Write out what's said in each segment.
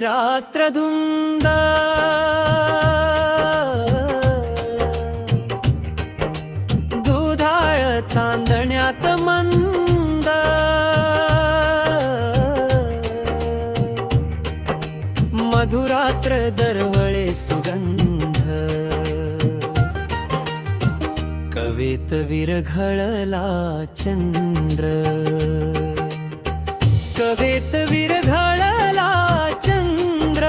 रात्र धुंद दुधाळ चांदण्यात मंद मधुरात्र दरवळे सुगंध कवेत विरघळला चंद्र कवेत विरघळला चंद्र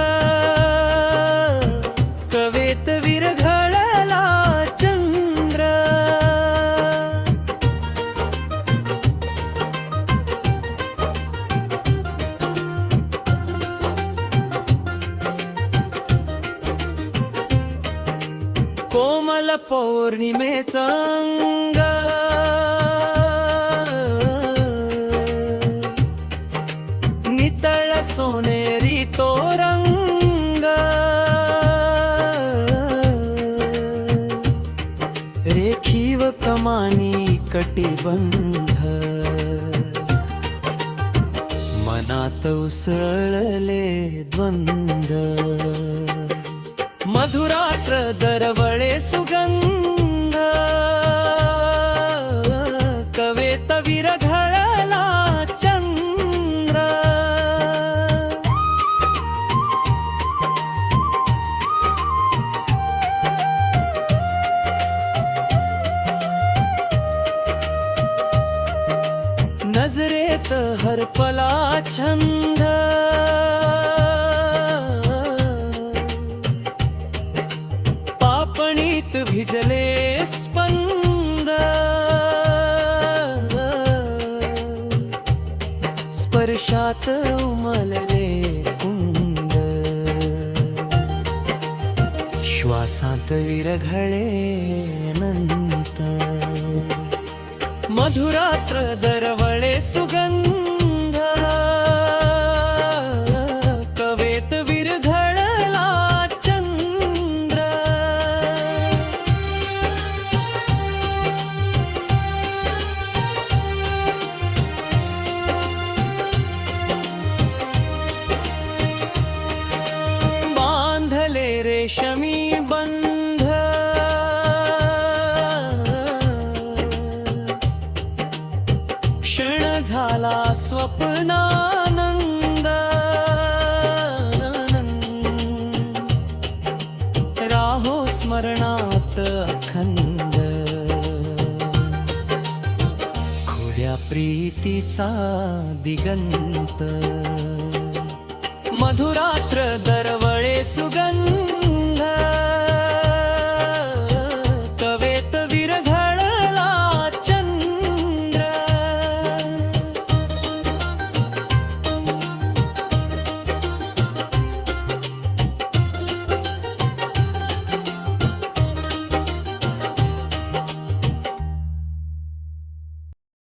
कवेत विरघळला चंद्र कोमल पौर्णिमेचा अंग नितळ सोनेरी तो रंग रेखीव कमानी कटिबंध मनात उसळले द्वंद्व मधुरात्र दरवळे सुगंध कवेत विरघळला चंद्र नजरेत हरपला छंद भिजले स्पंद स्पर्शात उमलले कुंद श्वासात विरघळे अनंत मधुरात्र दरवळे सुगंध कवेत विरघळला चंद्र रेशमी बंध क्षण झाला स्वप्नानंद राहो स्मरणात अखंड खुल्या प्रीतीचा दिगंत मधुरात्र दरवळे सुगंध